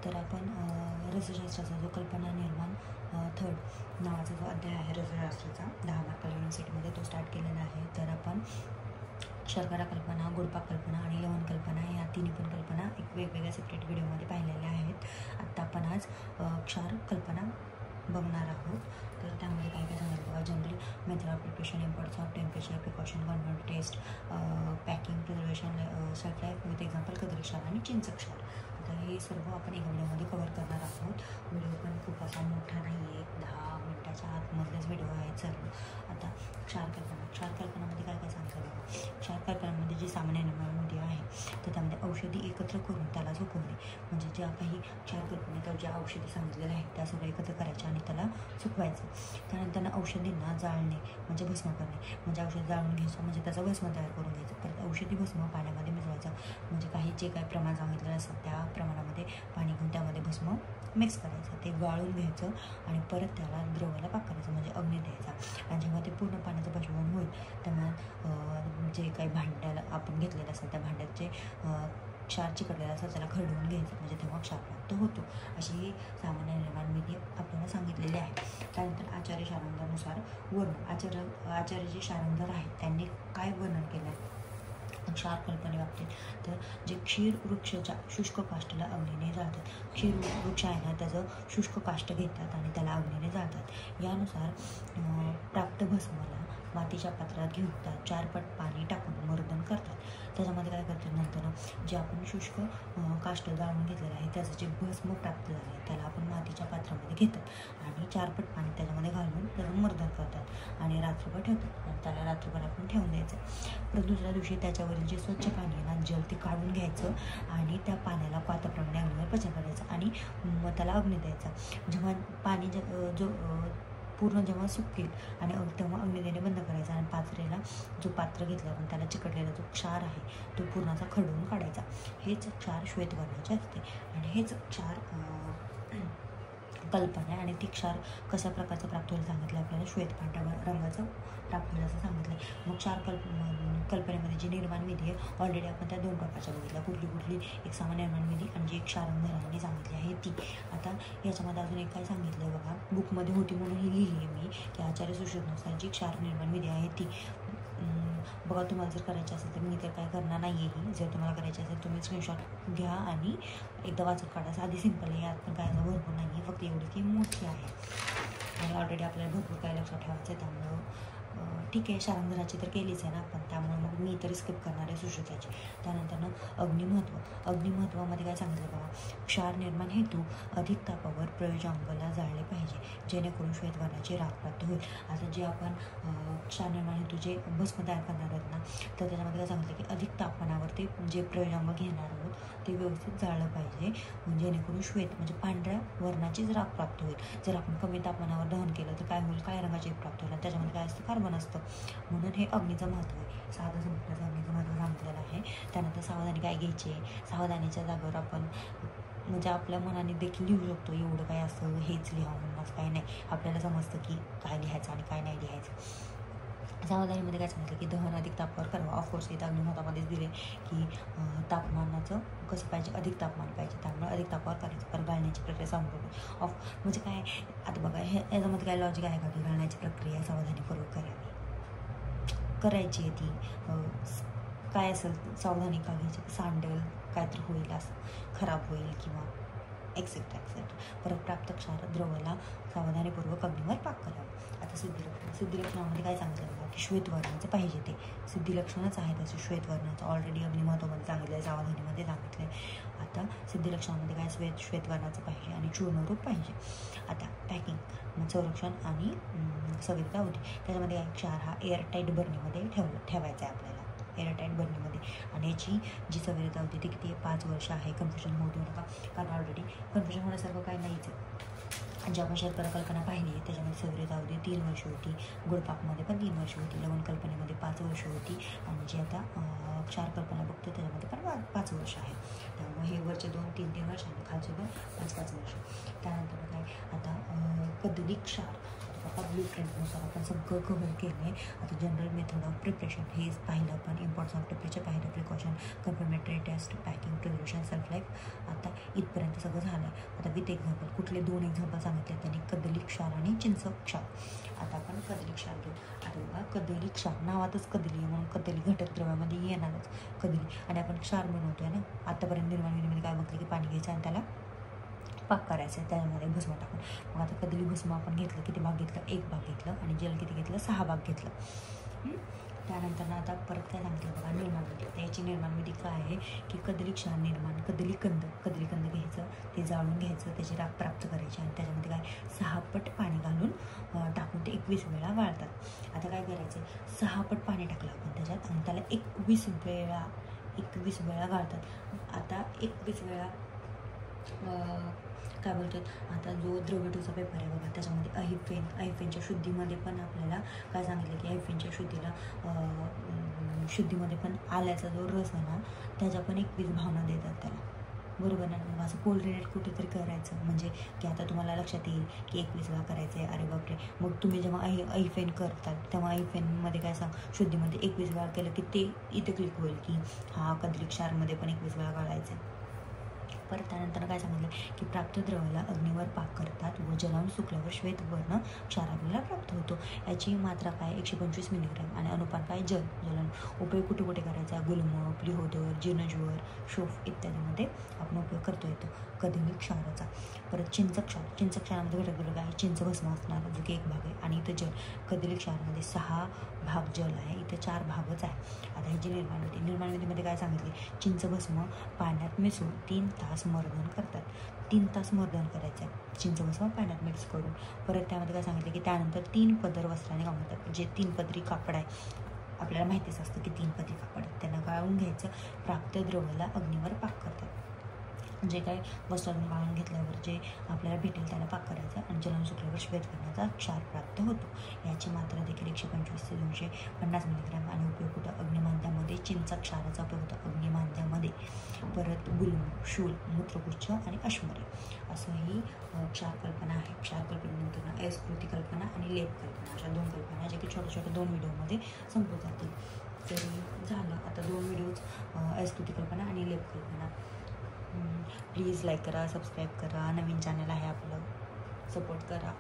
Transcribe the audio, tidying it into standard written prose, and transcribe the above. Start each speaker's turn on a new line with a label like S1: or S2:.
S1: तर आपण रसशास्त्राचा जो कल्पना निर्माण थर्ड नावाचा जो अध्याय आहे रसशास्त्राचा 10 मार्काला युनिव्हर्सिटीमध्ये तो स्टार्ट केलेला आहे. तर आपण शर्करा कल्पना, गोडपाक कल्पना आणि लवण कल्पना ह्या तिन्ही पण कल्पना एक वेगवेगळ्या सेपरेट व्हिडिओमध्ये पाहिलेल्या आहेत. आत्ता आपण आज क्षार कल्पना बघणार आहोत. तर त्यामध्ये काय काय सांगितलं बघा. General method of preparation, importance of temperature, precaution, convert test, packing, preservation, shelf life with example कदर क्षार आणि चिंच क्षार. आता हे सर्व आपण एका व्हिडिओमध्ये कव्हर करणार आहोत. व्हिडिओ पण खूप असा मोठा नाही आहे, 10 मिनिटाच्या आतमधलेच व्हिडिओ आहेत सर्व. आता क्षार कल्पनामध्ये काय काय सांगितलं बघा. क्षार कल्पनामध्ये जी सामान्य निर्माणमध्ये आहे तर त्यामध्ये औषधी एकत्र करून त्याला सुकवणे, म्हणजे ज्या काही क्षार कल्पनेत ज्या औषधी सांगितलेल्या आहेत त्या सगळ्या एकत्र करायच्या आणि त्याला सुकवायचं. त्यानंतर औषधींना जाळणे म्हणजे भस्म करणे, म्हणजे औषध जाळून घ्यायचं म्हणजे त्याचा भस्म तयार करून घ्यायचं. परत औषधी भस्म पाण्यामध्ये मिसळायचं, म्हणजे काही जे काही प्रमाण सांगितलेलं असतं त्या प्रमाणामध्ये पाणी घेऊन त्यामध्ये भस्म मिक्स करायचं, ते गाळून घ्यायचं आणि परत त्याला द्रवाला पाक करायचं म्हणजे अग्नी द्यायचा. आणि जेव्हा ते पूर्ण पाण्याचं बाष्पीभवन होईल तेव्हा जे काही भांड्याला आपण घेतलेलं असतं त्या भांड्याचे क्षार चिकटलेला असतं त्याला खरडवून घ्यायचं, म्हणजे तेव्हा क्षार प्राप्त होतो. अशी ही सामान्य निर्माण विधी आपल्याला सांगितलेली आहे. त्यानंतर आचार्य शारंगानुसार वर्णन, आचार्य जे शारंगर आहेत त्यांनी काय वर्णन केलं आहे क्षार कल्पनेबाबतीत. तर जे क्षीर वृक्षाच्या शुष्क काष्टाला अग्नीने जाळतात, क्षीर वृक्ष आहे ना त्याचं शुष्क काष्ट घेतात आणि त्याला अग्नीने जाळतात. यानुसार प्राप्त भस्माला मातीच्या पात्रात घेऊन त्यात 4 पट पाणी टाकून मर्दन करतात. त्याच्यामध्ये काय करतात नंतर जे आपण शुष्क काष्ट जाळून घेतलेलं आहे त्याचं जे भस्म प्राप्त झालं आहे त्याला आपण मातीच्या पात्रामध्ये घेतात आणि 4 पट पाणी त्याच्यामध्ये घालून त्याचं मर्दन करतात आणि रात्रभर ठेवतात आणि त्याला रात्रभर आपण ठेवून द्यायचं. परत दुसऱ्या दिवशी त्याच्यावरील जे स्वच्छ पाणी आहे ना जल ते काढून घ्यायचं आणि त्या पाण्याला पात्राप्रमाणे अग्नीवर पचन करायचं आणि मग त्याला अग्नी द्यायचा. जेव्हा पाणी जो पूर्ण जेव्हा सुकेल आणि तेव्हा अग्नी देणे बंद करायचा आणि पात्रेला जो पात्र घेतलं आपण त्याला चिकटलेला जो क्षार आहे तो पूर्णाचा खरडून काढायचा. हेच क्षार श्वेतवर्णाचे असते आणि हेच क्षार कल्पना आहे. आणि ती क्षार कशा प्रकारचं प्राप्त होईल सांगितलं आपल्याला, श्वेतपांढऱ्या रंगाचं प्राप्त होईल असं सांगितलं. मग क्षार कल्पनेमध्ये जी निर्माण विधी आहे ऑलरेडी आपण त्या 2 प्रकारच्या बघितल्या, कुठली एक सामान्य निर्माण विधी आणि जी एक क्षारंधरांनी सांगितली आहे ती. आता याच्यामध्ये अजून एक काय सांगितलं आहे बघा, बुकमध्ये होती म्हणून ही लिहिली आहे मी की आचार्य सुश्रुतनुसार जी क्षार निर्माण विधी आहे ती बघा. तुम्हाला जर करायची असेल तर मी तर काय करणार नाही आहे, जर तुम्हाला करायची असेल तुम्ही स्क्रीनशॉट घ्या आणि एकदा वाचून काढा. आधी सिंपल आहे, यात पण काय भरपूर नाही आहे, फक्त एवढी की मोठी आहे आणि ऑलरेडी आपल्याला भरपूर काय लक्षात ठेवायचं आहे. त्यामुळं ठीक आहे, शारंगधराची तर केलीच आहे ना आपण, त्यामुळे मग मी तरी स्किप करणार आहे सुश्रुताची. त्यानंतर अग्निमहत्वामध्ये काय सांगितलं बघा, क्षार निर्माण हेतू अधिक तापावर प्रयोजांगाला जाळले पाहिजे जेणेकरून श्वेतवर्णाची राख प्राप्त होईल. आता जे आपण क्षार निर्माण हेतू जे भस्म तयार करणार आहोत ना तर त्याच्यामध्ये काय सांगितलं की अधिक तापमानावर ते जे प्रयोजांग घेणार आहोत ते व्यवस्थित जाळलं पाहिजे जेणेकरून श्वेत म्हणजे पांढऱ्या वर्णाचीच राख प्राप्त होईल. जर आपण कमी तापमानावर दहन केलं तर काय होईल, काळ्या रंगाची प्राप्त होईल. त्याच्यामध्ये काय असतं, कार्बन असतं. म्हणून हे अग्नीचं महत्त्व आहे, साधं संपल्याचं अग्नीचं महत्त्व सांगितलेलं आहे. त्यानंतर सावधानी काय घ्यायची, सावधानीच्या जागेवर आपण म्हणजे आपल्या मनाने देखील लिहू शकतो. एवढं काय असं हेच लिहावं म्हणून असं काही नाही, आपल्याला समजतं की काय लिहायचं आणि काय नाही लिहायचं. सावधानीमध्ये काय सांगितलं की दहन अधिक तापमानावर करावं. ऑफकोर्स इथं अग्निमहत्वामध्येच दिले की तापमानाचं कसं पाहिजे, अधिक तापमान पाहिजे, त्यामुळे अधिक तापावर करायचं. परत गाळण्याची प्रक्रिया सांगतो म्हणजे काय आता बघा याच्यामध्ये काय लॉजिक आहे का की गाळण्याची प्रक्रिया सावधानीपूर्वक करायची आहे ती काय असेल सावधानी का घ्यायची, सांडेल काय तर होईल, असं खराब होईल किंवा एक्सेट्रा. परत प्राप्त क्षार द्रवाला सावधानीपूर्वक अग्नीवर पाक करावा. आता सिद्धिलक्षणामध्ये काय सांगितलं बघा की श्वेतवर्णाचं पाहिजे, ते सिद्धिलक्षणच आहे त्याचं श्वेतवर्णाचं. ऑलरेडी अग्निमहत्वामध्ये सांगितलं आहे, सावधानीमध्ये सांगितलं आहे. आता सिद्धिलक्षणामध्ये काय श्वेतवर्णाचं पाहिजे आणि चूर्णरूप पाहिजे. आता पॅकिंग संरक्षण आणि सविता होती. त्याच्यामध्ये क्षार हा एअरटाईट बर्नीमध्ये ठेवायचा आहे आपल्याला, एअरटाईट बर्नीमध्ये. आणि याची जी सविता होती ती किती 5 वर्ष आहे. कन्फ्युजन होऊ देऊ नका, कारण ऑलरेडी कन्फ्युजन होण्यासारखं काही नाहीच आहे. जी आपण शर्करा कल्पना पाहिली आहे त्याच्यामध्ये सविता होती 3 वर्ष होती, गोडपाकमध्ये पण 3 वर्ष होती, लवण कल्पनेमध्ये 5 वर्ष होती आणि जी आता क्षार कल्पना बघतो त्याच्यामध्ये पण 5 वर्ष आहे. त्यामुळे हे वरचे 2-3 वर्ष आणि खालचे पण 5-5 वर्ष. त्यानंतर काय आता कदली क्षार आता ब्लू प्रिंटनुसार आपण सगळं कव्हर केलं आहे. आता जनरल मेथड ऑफ प्रिपरेशन हे पाहिलं आपण, इम्पॉर्टन्स ऑफ टेम्परेचर पाहिलं, precaution, confirmatory test, packing, preparation, shelf life. आता इथपर्यंत सगळं झालं आहे. आता विथ एक्झाम्पल कुठले 2 एक्झाम्पल सांगितले त्यांनी, कदली क्षार आणि चिंच क्षार. आता आपण कदली क्षार घेऊ. आता बघा कदली क्षार नावातच कदली आहे म्हणून कदली घटक द्रव्यामध्ये येणारच कदली, आणि आपण क्षार बनवतोय ना. आतापर्यंत निर्माण विधीमध्ये काय बघले की पाणी घ्यायचं आणि त्याला पाक करायचं आहे, त्यामध्ये भस्म टाकून. मग आता कदली भस्म आपण घेतलं, किती भाग घेतलं, 1 भाग घेतलं, आणि जल किती घेतलं, 6 भाग घेतलं. त्यानंतर आता परत काय सांगितलं बघा, निर्माण विधी. त्याची निर्माण विधी काय आहे की कदली क्षार निर्माण, कदली कंद घ्यायचं, ते जाळून घ्यायचं, त्याची राख प्राप्त करायची, आणि त्याच्यामध्ये काय 6 पट पाणी घालून टाकून ते 21 वेळा वाळतात. आता काय करायचं, 6 पट पाणी टाकलं आपण त्याच्यात, आणि त्याला 21 वेळा गाळतात. आता 21 वेळा काय बोलतात, आता जो द्रव्यटूचा पेपर आहे बघा, त्याच्यामध्ये अहिफेनच्या शुद्धीमध्ये पण आपल्याला काय सांगितलं की अहिफेनच्या शुद्धीमध्ये पण आल्याचा जो रस आहे ना, त्याच्या पण 21 भावना देतात त्याला, बरोबर ना. मग असं कोलरेट कुठेतरी करायचं, म्हणजे की आता तुम्हाला लक्षात येईल की 21 वेळा करायचं आहे, अरे बापरे. मग तुम्ही जेव्हा अहिफेन करतात तेव्हा अहिफेनमध्ये काय शुद्धीमध्ये 21 वेळा केलं की ते इथे क्लिक होईल की हा कदली क्षारमध्ये पण 21 वेळा घालायचं आहे. परत त्यानंतर काय सांगितलं की प्राप्त द्रव्याला अग्नीवर पाक करतात व जलावून सुकल्यावर श्वेतवर्ण क्षार आपल्याला प्राप्त होतो. याची मात्रा काय 125 मिलीग्रॅम, आणि अनुपात काय जलन. उपयोग कुठे कुठे करायचा, गुलम, प्लिहोदर, जीर्णज्वर, शोफ इत्यादीमध्ये आपण उपयोग करतो येतो कदली क्षाराचा. परत चिंच क्षारामध्ये घटक द्रव्य आहे, चिंच भस्म असणार जो की 1 भाग आहे, आणि इथं जल, कदली क्षारामध्ये 6 भाग जल आहे, इथं 4 भागच आहे. आता ह्याची निर्माण विधीमध्ये काय सांगितले, चिंच भस्म पाण्यात मिसळून 3 तास मर्दन करतात. 3 तास मर्दन करायचं आहे चिंच भस्म पाण्यात मिक्स करून. परत त्यामध्ये काय सांगितलं की त्यानंतर 3 पदर वस्त्राने घालतात, जे 3 पदरी कापड आहे, आपल्याला माहितीच असतं की 3 पदरी कापड आहे, त्यांना गाळून घ्यायचं. प्राप्त द्रव्याला अग्नीवर पाक करतात, जे काय वस्त्रातून गाळून घेतल्यावर जे आपल्याला भेटेल त्याला पाक करायचा, आणि जलून सुकल्यावर श्वेतवर्णाचा क्षार प्राप्त होतो. याची मात्रा देखील 125 ते 250 मिलीग्रॅम, आणि उपयोग होतो अग्निमांद्यामध्ये. चिंच क्षाराचा उपयोग होतो अग्निमांद्यामध्ये. परत गुलम, शूल, मूत्रपुच्छ आणि अश्मरे, असं ही क्षार कल्पना आहे. क्षार कल्पनेनंतर अस्कृती कल्पना आणि लेप कल्पना, अशा 2 कल्पना जे की छोट्या 2 व्हिडिओमध्ये संपू जातील. तरी झालं आता 2 व्हिडिओज, अस्कृती कल्पना आणि लेप कल्पना. प्लीज लाईक करा, सबस्क्राईब करा, नवीन चॅनल आहे आपलं, सपोर्ट करा.